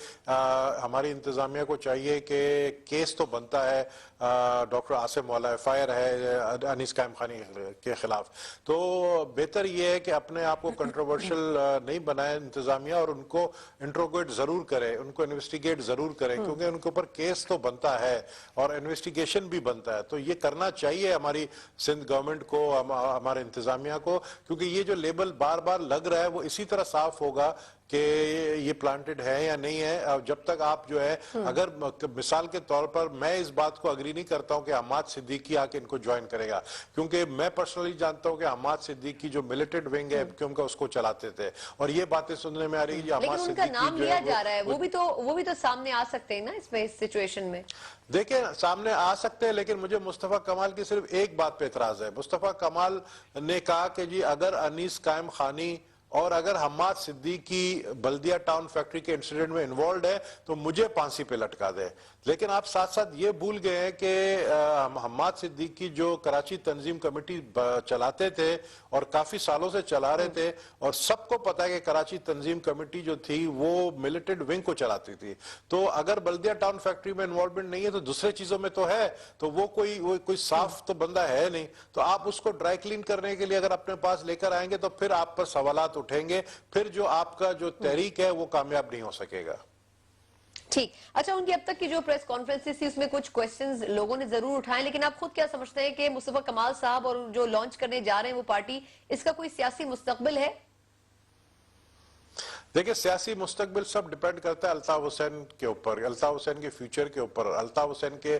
हमारी इंतजामिया को चाहिए कि केस तो बनता है, डॉक्टर आसिम वाला एफआईआर है अनीस कायम खानी के खिलाफ, तो बेहतर ये है कि अपने आप को कंट्रोवर्शियल नहीं बनाए इंतजामिया, और उनको इंट्रोगेट जरूर करे, उनको इन्वेस्टिगेट जरूर करे, क्योंकि उनके ऊपर केस तो बनता है और इन्वेस्टिगेशन भी बनता है। तो ये करना चाहिए हमारी सिंध गवर्नमेंट को, हमारे इंतजामिया को, क्योंकि ये जो लेबल बार बार लग रहा है वो इसी तरह साफ होगा कि ये प्लांटेड है या नहीं है। जब तक आप जो है, अगर मिसाल के तौर पर मैं इस बात को अग्री नहीं करता हूं कि हमाद सिद्दीकी आके इनको ज्वाइन करेगा, क्योंकि मैं पर्सनली जानता हूं कि हमाद सिद्दीकी जो मिलिटेंट विंग है एमक्यूएम का, उसको चलाते थे, और ये बातें सुनने में आ रही है लेकिन उनका नाम लिया जा रहा है, वो भी तो सामने आ सकते हैं ना इसमें, इस सिचुएशन में। देखिए, सामने आ सकते हैं, लेकिन मुझे मुस्तफा कमाल की सिर्फ एक बात पे एतराज है। मुस्तफा कमाल ने कहा कि जी अगर अनीस कायम खानी और अगर हम्माद सिद्दीकी बल्दिया टाउन फैक्ट्री के इंसिडेंट में इन्वॉल्व है तो मुझे फांसी पे लटका दे। लेकिन आप साथ साथ ये भूल गए हैं कि हम्माद सिद्दीकी जो कराची तंजीम कमेटी चलाते थे और काफी सालों से चला रहे थे, और सबको पता है कि कराची तंजीम कमेटी जो थी वो मिलिटेंट विंग को चलाती थी। तो अगर बल्दिया टाउन फैक्ट्री में इन्वॉल्वमेंट नहीं है तो दूसरे चीजों में तो है, तो वो कोई साफ तो बंदा है नहीं। तो आप उसको ड्राई क्लीन करने के लिए अगर अपने पास लेकर आएंगे तो फिर आप पर सवालात उठेंगे, फिर जो आपका जो तहरीक है वो कामयाब नहीं हो सकेगा। ठीक, अच्छा, उनकी अब तक की जो प्रेस कॉन्फ्रेंसेस थी उसमें कुछ क्वेश्चंस लोगों ने जरूर उठाए, लेकिन आप खुद क्या समझते हैं कि मुस्तफा कमाल साहब और जो लॉन्च करने जा रहे हैं वो पार्टी, इसका कोई सियासी मुस्तकबिल है? देखिए, सियासी मुस्तकबिल सब डिपेंड करता है अल्ताफ हुसैन के ऊपर, अल्ताफ हुसैन के फ्यूचर के ऊपर, अल्ताफ हुसैन के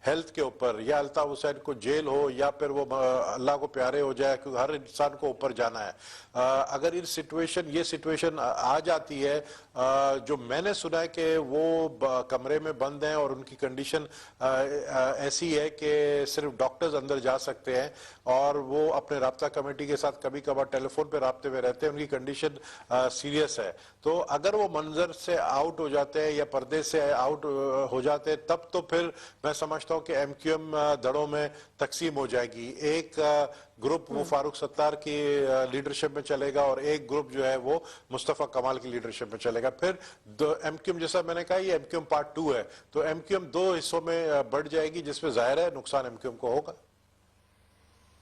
हेल्थ के ऊपर, या अल्ताफ हुसैन को जेल हो या फिर वो अल्लाह को प्यारे हो जाए, क्योंकि हर इंसान को ऊपर जाना है। अगर ये सिचुएशन आ जाती है, जो मैंने सुना है कि वो कमरे में बंद हैं और उनकी कंडीशन ऐसी है कि सिर्फ डॉक्टर्स अंदर जा सकते हैं, और वो अपने राब्ता कमेटी के साथ कभी कभार टेलीफोन पे राब्ते में रहते हैं, उनकी कंडीशन सीरियस है। तो अगर वो मंजर से आउट हो जाते हैं या पर्दे से आउट हो जाते हैं, तब तो फिर मैं समझता हूं कि एमक्यूएम दड़ों में तकसीम हो जाएगी। एक ग्रुप वो फारूक सत्तार की लीडरशिप में चलेगा और एक ग्रुप जो है वो मुस्तफा कमाल की लीडरशिप में चलेगा। फिर एमक्यूएम, जैसा मैंने कहा, ये एमक्यूएम पार्ट 2 है, तो एमक्यूएम 2 हिस्सों में बढ़ जाएगी, जिसमें जाहिर है नुकसान एमक्यूएम को होगा।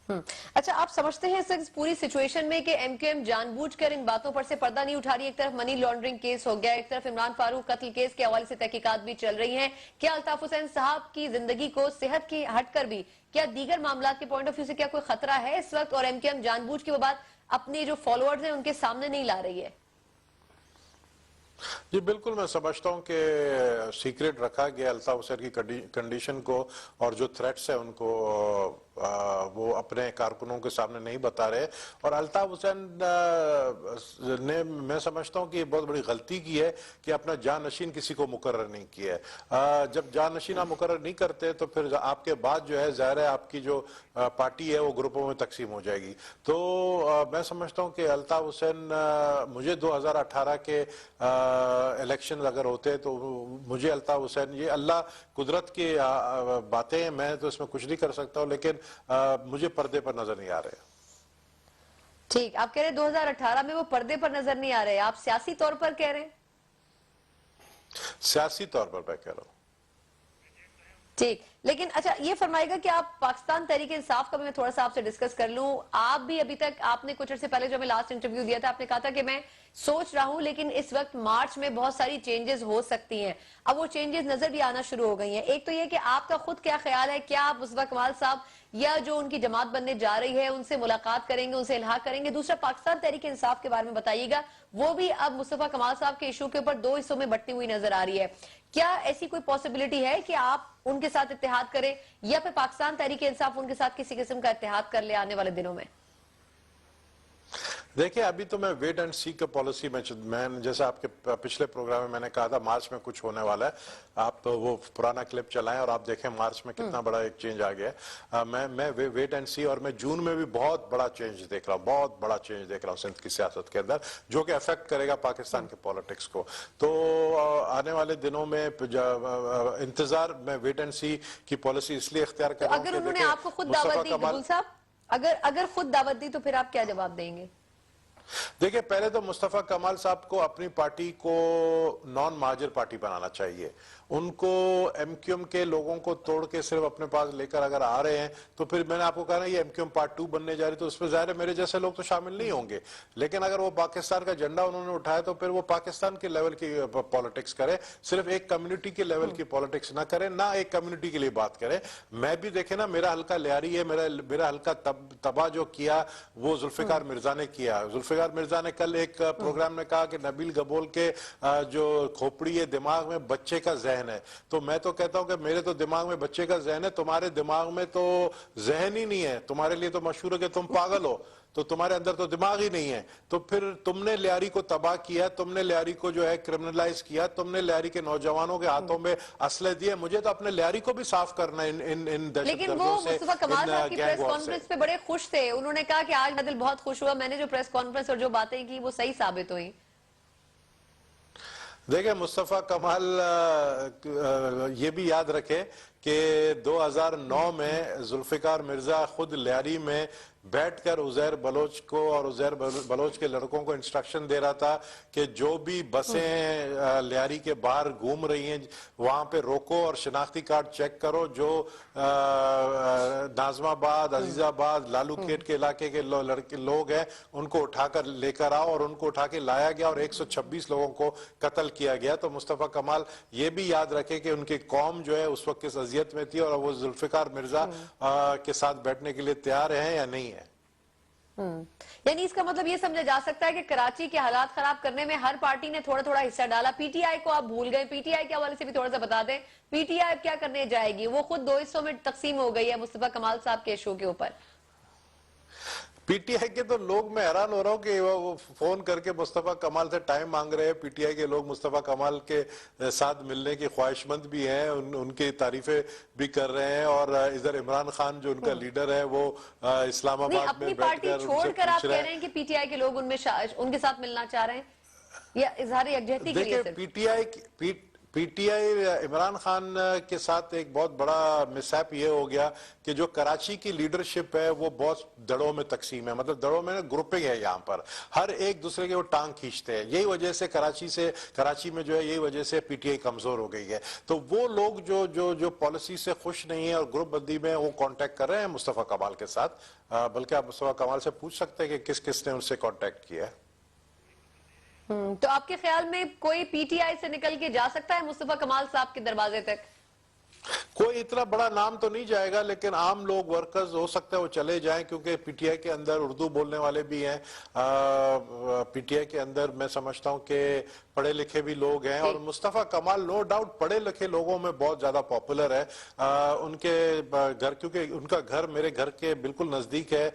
अच्छा, आप समझते हैं इस पूरी सिचुएशन में कि एमक्यूएम जानबूझकर इन बातों पर से पर्दा नहीं उठा रही? एक तरफ मनी लॉन्ड्रिंग केस हो गया, एक तरफ इमरान फारूक कत्ल केस के हवाले से तहकीकात भी चल रही हैं। क्या अल्ताफ हुसैन साहब की जिंदगी को सेहत की हटकर भी क्या दीगर मामला के पॉइंट ऑफ व्यू से क्या कोई खतरा है इस वक्त, और एमक्यूएम जानबूझ के वो बात अपने जो फॉलोअर्स हैं उनके सामने नहीं ला रही है? जी बिल्कुल, मैं समझता हूं कि सीक्रेट रखा गया अल्ताफ हुसैन की कंडीशन को, और जो थ्रेट्स है उनको वो अपने कारकुनों के सामने नहीं बता रहे। और अल्ताफ हुसैन ने, मैं समझता हूं कि बहुत बड़ी गलती की है कि अपना जानशीन किसी को मुकर्रर नहीं किया है। जब जानशीन आप मुकर्रर नहीं करते तो फिर आपके बाद जो है जाहिर है आपकी जो पार्टी है वो ग्रुपों में तकसीम हो जाएगी। तो मैं समझता हूं कि अल्ताफ हुसैन, मुझे 2018 के इलेक्शन अगर होते तो मुझे अल्ताफ हुसैन, ये अल्लाह कुदरत की बातें हैं, मैं तो इसमें कुछ नहीं कर सकता हूं, लेकिन मुझे पर्दे पर नजर नहीं आ रहे। ठीक, आप कह रहे हैं 2018 में वो पर्दे पर नजर नहीं आ रहे, आप सियासी तौर पर कह रहे हैं? सियासी तौर पर मैं कह रहा हूं। ठीक, लेकिन अच्छा ये फरमाएगा कि आप पाकिस्तान तहरीक इंसाफ का भी मैं थोड़ा सा आपसे डिस्कस कर लूं। आप भी अभी तक, आपने कुछ अर्से पहले जो हमें लास्ट इंटरव्यू दिया था, आपने कहा था कि मैं सोच रहा हूं, लेकिन इस वक्त मार्च में बहुत सारी चेंजेस हो सकती हैं। अब वो चेंजेस नजर भी आना शुरू हो गई हैं। एक तो ये कि आपका खुद क्या ख्याल है, क्या आप मुस्तफा कमाल साहब या जो उनकी जमात बनने जा रही है उनसे मुलाकात करेंगे, उनसे इल्हा करेंगे? दूसरा, पाकिस्तान तहरीक इंसाफ के बारे में बताइएगा, वो भी अब मुस्तफा कमाल साहब के इशू के ऊपर दो हिस्सों में बंटती हुई नजर आ रही है। क्या ऐसी कोई पॉसिबिलिटी है कि आप उनके साथ इत्तेहाद करें या फिर पाकिस्तान तहरीक इंसाफ उनके साथ किसी किस्म का इत्तेहाद कर ले आने वाले दिनों में? देखिए, अभी तो मैं वेट एंड सी का पॉलिसी में, जैसे आपके पिछले प्रोग्राम में मैंने कहा था मार्च में कुछ होने वाला है। आप तो वो पुराना क्लिप चलाएं और आप देखें मार्च में कितना बड़ा एक चेंज आ गया है। मैं वेट एंड सी, और मैं जून में भी बहुत बड़ा चेंज देख रहा हूँ, बहुत बड़ा चेंज देख रहा हूँ सिंध की सियासत के अंदर, जो कि अफेक्ट करेगा पाकिस्तान के पॉलिटिक्स को। तो आने वाले दिनों में इंतजार, मैं वेट एंड सी की पॉलिसी इसलिए इख्तियार कर रहा हूँ। अगर उन्होंने आपको खुद दावत दी अब्दुल साहब, अगर खुद दावत दी तो फिर आप क्या जवाब देंगे? देखिए, पहले तो मुस्तफा कमाल साहब को अपनी पार्टी को नॉन महाजिर पार्टी बनाना चाहिए। उनको एमक्यूएम के लोगों को तोड़ के सिर्फ अपने पास लेकर अगर आ रहे हैं, तो फिर मैंने आपको कहा ना ये एमक्यूएम पार्ट 2 बनने जा रही, तो उसमें जाहिर है मेरे जैसे लोग तो शामिल नहीं होंगे। लेकिन अगर वो पाकिस्तान का झंडा उन्होंने उठाया तो फिर वो पाकिस्तान के लेवल की पॉलिटिक्स करे, सिर्फ एक कम्युनिटी के लेवल की पॉलिटिक्स ना करे, ना एक कम्युनिटी के लिए बात करे। मैं भी देखे ना, मेरा हल्का लियारी है, मेरा हल्का तबाह जो किया वो जुल्फिकार मिर्जा ने किया। जुल्फिकार मिर्जा ने कल एक प्रोग्राम में कहा कि नबील गबोल के जो खोपड़ी है, दिमाग में बच्चे का जहन है। तो मैं तो कहता हूं कि मेरे तो दिमाग में बच्चे का जहन है, तुम्हारे दिमाग में तो जहन ही नहीं है। तुम्हारे लिए तो मशहूर है कि तुम पागल हो, तो तुम्हारे अंदर तो दिमाग ही नहीं है। तो फिर तुमने लियारी को तबाह किया, तुमने लियारी को जो है क्रिमिनलाइज किया, तुमने लियारी के नौजवानों के हाथों में असले दिए। मुझे तो अपने लियारी को भी साफ करना है इन लेकिन वो मुस्तफा कमाल साहब की प्रेस कॉन्फ्रेंस पे बड़े खुश थे। उन्होंने कहा कि आज मैं दिल बहुत खुश हुआ, मैंने जो प्रेस कॉन्फ्रेंस और जो बातें की वो सही साबित हुई। देखिए, मुस्तफा कमाल ये भी याद रखे कि 2009 में जुल्फिकार मिर्जा खुद लियारी में बैठकर उजैर बलोच को और उजैर बलोच के लड़कों को इंस्ट्रक्शन दे रहा था कि जो भी बसें लियारी के बाहर घूम रही हैं वहां पे रोको और शिनाख्ती कार्ड चेक करो। जो नाजमाबाद, अजीजाबाद, लालू खेत के इलाके के लड़के लोग हैं उनको उठाकर लेकर आओ, और उनको उठा के लाया गया और 126 लोगों को कत्ल किया गया। तो मुस्तफा कमाल ये भी याद रखे कि उनकी कौम जो है उस वक्त किस अजियत में थी और वो जुल्फिकार मिर्जा के साथ बैठने के लिए तैयार हैं या नहीं है। यानी इसका मतलब ये समझा जा सकता है कि कराची के हालात खराब करने में हर पार्टी ने थोड़ा थोड़ा हिस्सा डाला। पीटीआई को आप भूल गए, पीटीआई के हवाले से भी थोड़ा सा बता दें, पीटीआई क्या करने जाएगी? वो खुद दो हिस्सों में तकसीम हो गई है मुस्तफा कमाल साहब के इशू के ऊपर। पीटीआई के तो लोग, मैं हैरान हो रहा हूँ कि वो फोन करके मुस्तफा कमाल से टाइम मांग रहे हैं। पीटीआई के लोग मुस्तफा कमाल के साथ मिलने की ख्वाहिशमंद भी हैं, उनकी तारीफें भी कर रहे हैं। और इधर इमरान खान जो उनका लीडर है वो इस्लामाबाद में बैठकर छोड़कर आप कह रहे हैं कि पीटीआई के लोग उनके साथ मिलना चाह रहे हैं या इजहार यकजहती के लिए? देखिए, पीटीआई इमरान खान के साथ एक बहुत बड़ा मिसहैप ये हो गया कि जो कराची की लीडरशिप है वो बहुत दड़ों में तकसीम है, मतलब दड़ों में ग्रुपिंग है। यहाँ पर हर एक दूसरे के वो टांग खींचते हैं। यही वजह से कराची में जो है यही वजह से पीटीआई कमजोर हो गई है। तो वो लोग जो पॉलिसी से खुश नहीं है और ग्रुप बंदी में वो कांटेक्ट कर रहे हैं मुस्तफा कमाल के साथ। बल्कि आप मुस्तफा कमाल से पूछ सकते हैं कि किस किस ने उनसे कांटेक्ट किया है। तो आपके ख्याल में कोई पीटीआई से निकल के जा सकता है मुस्तफा कमाल साहब के दरवाजे तक? कोई इतना बड़ा नाम तो नहीं जाएगा, लेकिन आम लोग, वर्कर्स हो सकता है वो चले जाएं, क्योंकि पीटीआई के अंदर उर्दू बोलने वाले भी हैं। पीटीआई के अंदर मैं समझता हूं कि पढ़े लिखे भी लोग हैं, और मुस्तफा कमाल नो डाउट पढ़े लिखे लोगों में बहुत ज्यादा पॉपुलर है। उनके घर, क्योंकि उनका घर मेरे घर के बिल्कुल नजदीक है,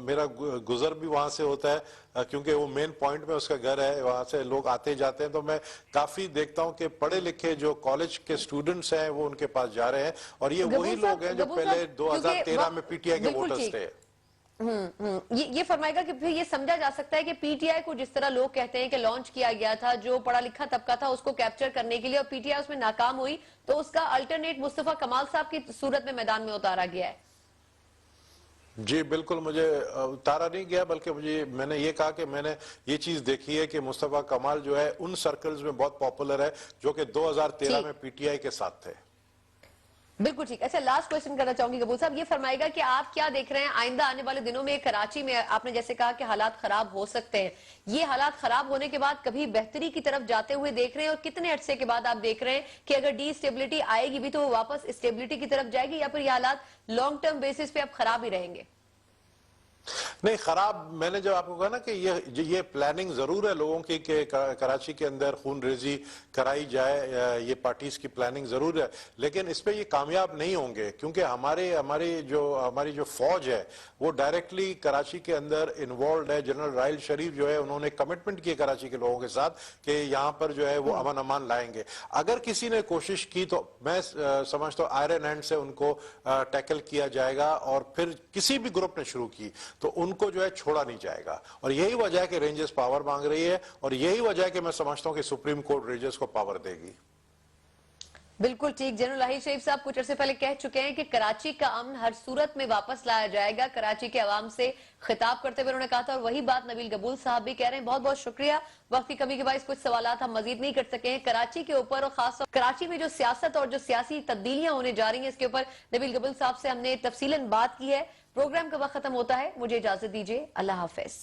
मेरा गुजर भी वहां से होता है, क्योंकि वो मेन पॉइंट में उसका घर है, वहां से लोग आते जाते हैं। तो मैं काफी देखता हूं कि पढ़े लिखे जो कॉलेज के स्टूडेंट्स हैं वो उनके पास जा रहे हैं, और ये वही लोग हैं जो पहले 2013 में पीटीआई के वोटर्स थे। ये फरमाएगा कि फिर ये समझा जा सकता है कि पीटीआई को जिस तरह लोग कहते हैं कि लॉन्च किया गया था, जो पढ़ा लिखा तबका था उसको कैप्चर करने के लिए, और पीटीआई उसमें नाकाम हुई, तो उसका अल्टरनेट मुस्तफा कमाल साहब की सूरत में मैदान में उतारा गया है। जी बिल्कुल, मुझे उतारा नहीं गया, बल्कि मैंने ये कहा कि मैंने ये चीज देखी है कि मुस्तफा कमाल जो है उन सर्कल्स में बहुत पॉपुलर है जो कि 2013 में पीटीआई के साथ थे। बिल्कुल ठीक। अच्छा, लास्ट क्वेश्चन करना चाहूंगी कपूर साहब, ये फरमाएगा कि आप क्या देख रहे हैं आइंदा आने वाले दिनों में कराची में? आपने जैसे कहा कि हालात खराब हो सकते हैं, ये हालात खराब होने के बाद कभी बेहतरी की तरफ जाते हुए देख रहे हैं, और कितने अरसे के बाद आप देख रहे हैं कि अगर डी स्टेबिलिटी आएगी भी तो वो वापस स्टेबिलिटी की तरफ जाएगी, या फिर ये हालात लॉन्ग टर्म बेसिस पे अब खराब ही रहेंगे? नहीं, खराब मैंने जब आपको कहा ना कि ये प्लानिंग जरूर है लोगों की कि कराची के अंदर खून रेजी कराई जाए, ये पार्टीज की प्लानिंग जरूर है, लेकिन इस पे ये कामयाब नहीं होंगे क्योंकि हमारी जो फौज है वो डायरेक्टली कराची के अंदर इन्वॉल्व है। जनरल राहिल शरीफ जो है उन्होंने कमिटमेंट की कराची के लोगों के साथ कि यहाँ पर जो है वो अमन अमान लाएंगे। अगर किसी ने कोशिश की तो मैं समझता हूँ आयरन हैंड से उनको टैकल किया जाएगा, और फिर किसी भी ग्रुप ने शुरू की तो उनको जो है छोड़ा नहीं जाएगा। और यही वजह है कि रेंजर्स पावर मांग रही है, और यही वजह है कि मैं समझता हूं कि सुप्रीम कोर्ट रेंजर्स को पावर देगी। बिल्कुल ठीक। जनरल राहिल शरीफ साहब कुछ अर्से पहले कह चुके हैं कि कराची का अमन हर सूरत में वापस लाया जाएगा। कराची के अवाम से खिताब करते हुए उन्होंने कहा था, और वही बात नबील गबूल साहब भी कह रहे हैं। बहुत बहुत शुक्रिया। वक्त की कमी के बाद कुछ सवालात हम मजीद नहीं कर सके हैं कराची के ऊपर, और खासतौर कराची में जो सियासत और जो सियासी तब्दीलियां होने जा रही हैं इसके ऊपर नबील गबूल साहब से हमने तफसीलन बात की है। प्रोग्राम का वक्त खत्म होता है, मुझे इजाजत दीजिए, अल्लाह हाफिज।